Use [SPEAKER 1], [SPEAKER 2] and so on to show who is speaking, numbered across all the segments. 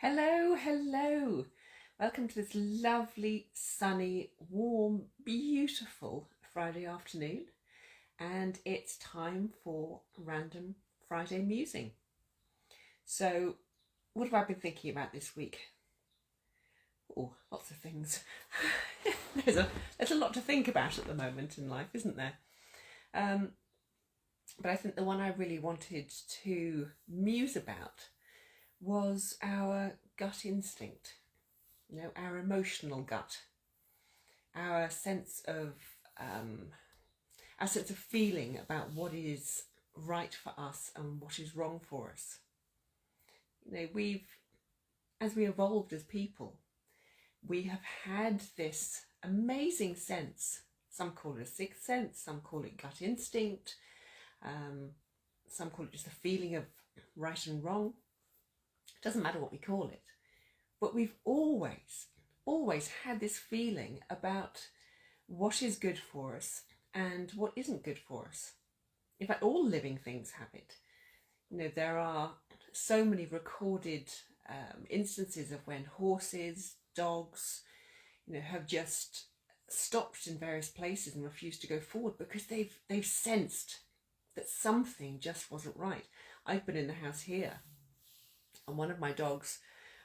[SPEAKER 1] Hello, hello. Welcome to this lovely, sunny, warm, beautiful Friday afternoon. And it's time for Random Friday Musing. So, what have I been thinking about this week? Oh, lots of things. there's a lot to think about at the moment in life, isn't there? But I think the one I really wanted to muse about was our gut instinct, our emotional gut, our sense of feeling about what is right for us and what is wrong for us. As we evolved as people, we have had this amazing sense. Some call it a sixth sense, some call it gut instinct, some call it just a feeling of right and wrong. Doesn't matter what we call it, but we've always had this feeling about what is good for us and what isn't good for us. In fact, all living things have it. There are so many recorded instances of when horses, dogs, have just stopped in various places and refused to go forward because they've sensed that something just wasn't right. I've been in the house here, and one of my dogs,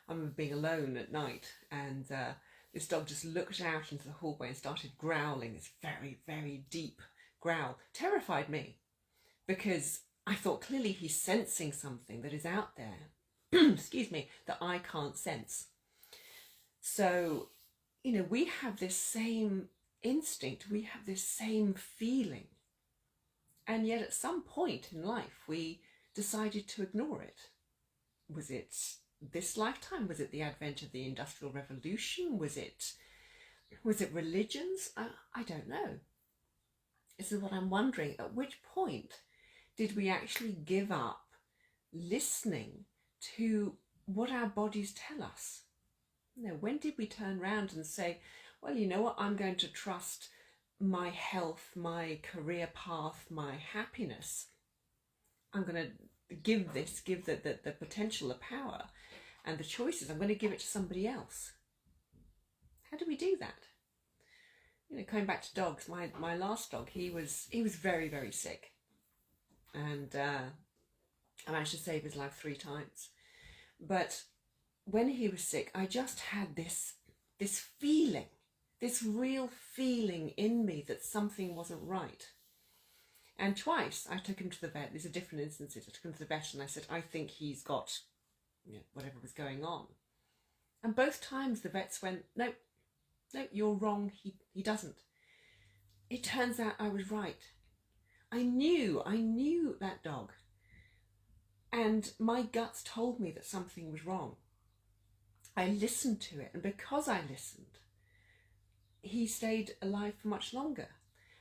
[SPEAKER 1] I remember being alone at night, and this dog just looked out into the hallway and started growling, this very, very deep growl. Terrified me, because I thought clearly he's sensing something that is out there, excuse me, that I can't sense. So, we have this same instinct, we have this same feeling, and yet at some point in life we decided to ignore it. Was it this lifetime? Was it the advent of the Industrial Revolution? Was it religions? I don't know. This is what I'm wondering. At which point did we actually give up listening to what our bodies tell us? When did we turn around and say, well, you know what, I'm going to trust my health, my career path, my happiness. I'm going to give the potential, the power and the choices, I'm going to give it to somebody else. How do we do that? Coming back to dogs, my last dog, he was very, very sick, and I managed to save his life 3 times. But when he was sick, I just had this feeling, this real feeling in me that something wasn't right. And twice I took him to the vet. These are different instances. I took him to the vet and I said, I think he's got whatever was going on. And both times the vets went, no, you're wrong. He doesn't. It turns out I was right. I knew that dog. And my guts told me that something was wrong. I listened to it. And because I listened, he stayed alive for much longer.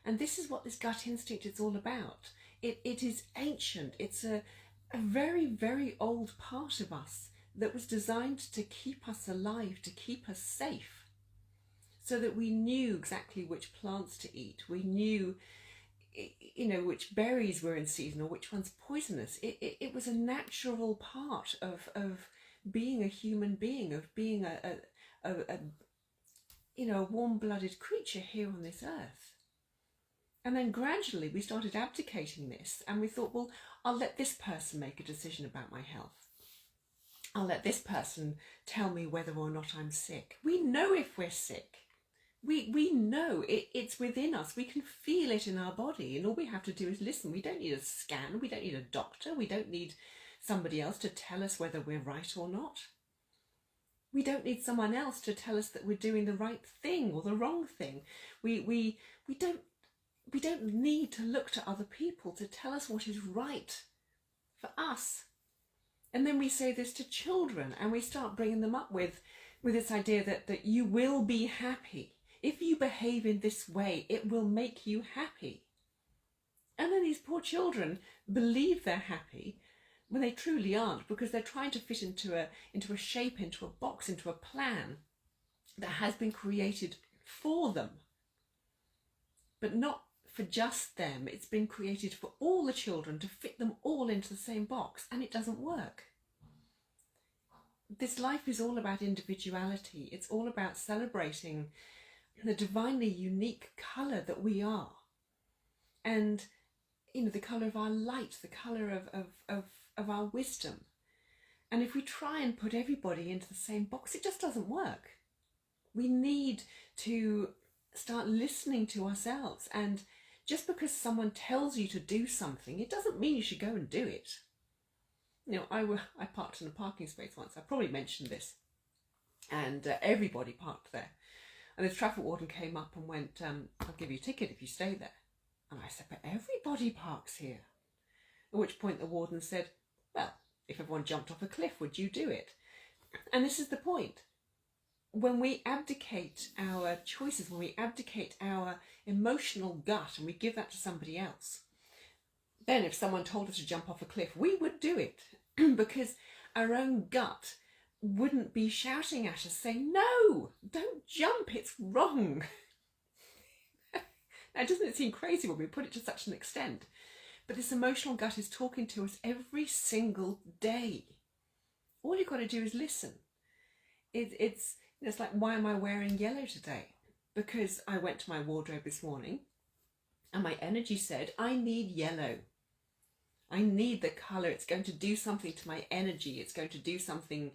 [SPEAKER 1] And this is what this gut instinct is all about. It is ancient. It's a very, very old part of us that was designed to keep us alive, to keep us safe, so that we knew exactly which plants to eat. We knew, which berries were in season or which one's poisonous. It was a natural part of being a human being, of being a warm-blooded creature here on this earth. And then gradually we started abdicating this, and we thought, well, I'll let this person make a decision about my health. I'll let this person tell me whether or not I'm sick. We know if we're sick. We know it's within us. We can feel it in our body, and all we have to do is listen. We don't need a scan. We don't need a doctor. We don't need somebody else to tell us whether we're right or not. We don't need someone else to tell us that we're doing the right thing or the wrong thing. We don't need to look to other people to tell us what is right for us. And then we say this to children, and we start bringing them up with this idea that you will be happy. If you behave in this way, it will make you happy. And then these poor children believe they're happy when they truly aren't, because they're trying to fit into a shape, into a box, into a plan that has been created for them, but not for just them. It's been created for all the children, to fit them all into the same box, and it doesn't work. this life is all about individuality. It's all about celebrating the divinely unique colour that we are. And, you know, the colour of our light, the colour of our wisdom. And if we try and put everybody into the same box, it just doesn't work. We need to start listening to ourselves. And just because someone tells you to do something, it doesn't mean you should go and do it. You know, I parked in a parking space once. I probably mentioned this. And everybody parked there. And the traffic warden came up and went, I'll give you a ticket if you stay there. And I said, but everybody parks here. At which point the warden said, well, if everyone jumped off a cliff, would you do it? And this is the point. When we abdicate our choices, when we abdicate our emotional gut and we give that to somebody else, then if someone told us to jump off a cliff, we would do it because our own gut wouldn't be shouting at us saying, no, don't jump, it's wrong. Now, doesn't it seem crazy when we put it to such an extent? But this emotional gut is talking to us every single day. All you've got to do is listen. It's like, why am I wearing yellow today? Because I went to my wardrobe this morning and my energy said, I need yellow. I need the colour. It's going to do something to my energy. It's going to do something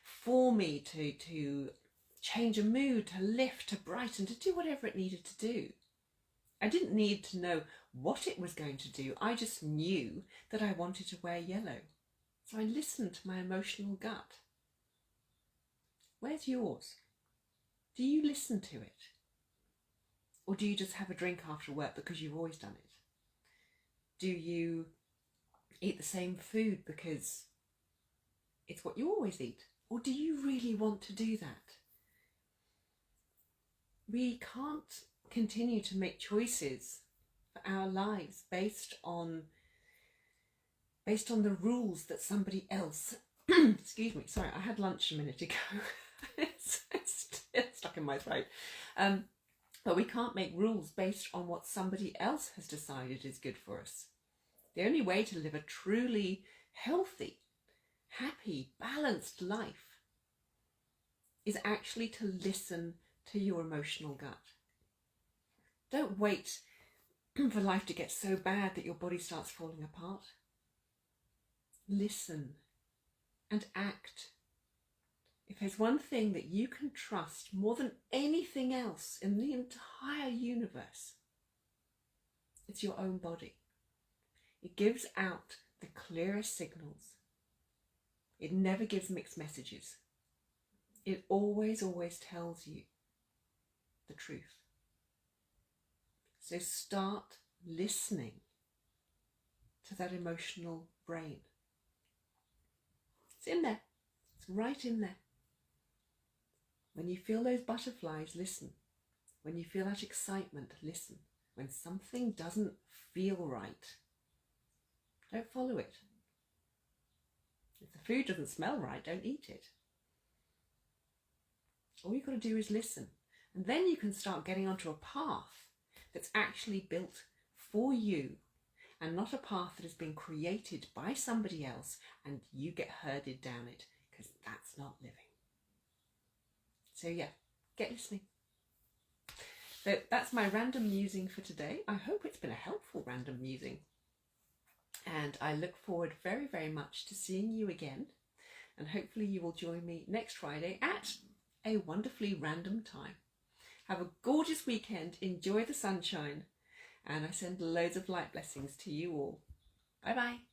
[SPEAKER 1] for me to change a mood, to lift, to brighten, to do whatever it needed to do. I didn't need to know what it was going to do. I just knew that I wanted to wear yellow. So I listened to my emotional gut. Where's yours? Do you listen to it? Or do you just have a drink after work because you've always done it? Do you eat the same food because it's what you always eat? Or do you really want to do that? We can't continue to make choices for our lives based on the rules that somebody else excuse me, sorry, I had lunch a minute ago. it's stuck in my throat. But we can't make rules based on what somebody else has decided is good for us. The only way to live a truly healthy, happy, balanced life is actually to listen to your emotional gut. Don't wait for life to get so bad that your body starts falling apart. Listen and act. If there's one thing that you can trust more than anything else in the entire universe, it's your own body. It gives out the clearest signals. It never gives mixed messages. It always tells you the truth. So start listening to that emotional brain. It's in there. It's right in there. When you feel those butterflies, listen. When you feel that excitement, listen. When something doesn't feel right, don't follow it. If the food doesn't smell right, don't eat it. All you've got to do is listen. And then you can start getting onto a path that's actually built for you and not a path that has been created by somebody else and you get herded down it, because that's not living. So yeah, get listening. So that's my random musing for today. I hope it's been a helpful random musing. And I look forward very, very much to seeing you again. And hopefully you will join me next Friday at a wonderfully random time. Have a gorgeous weekend. Enjoy the sunshine. And I send loads of light blessings to you all. Bye bye.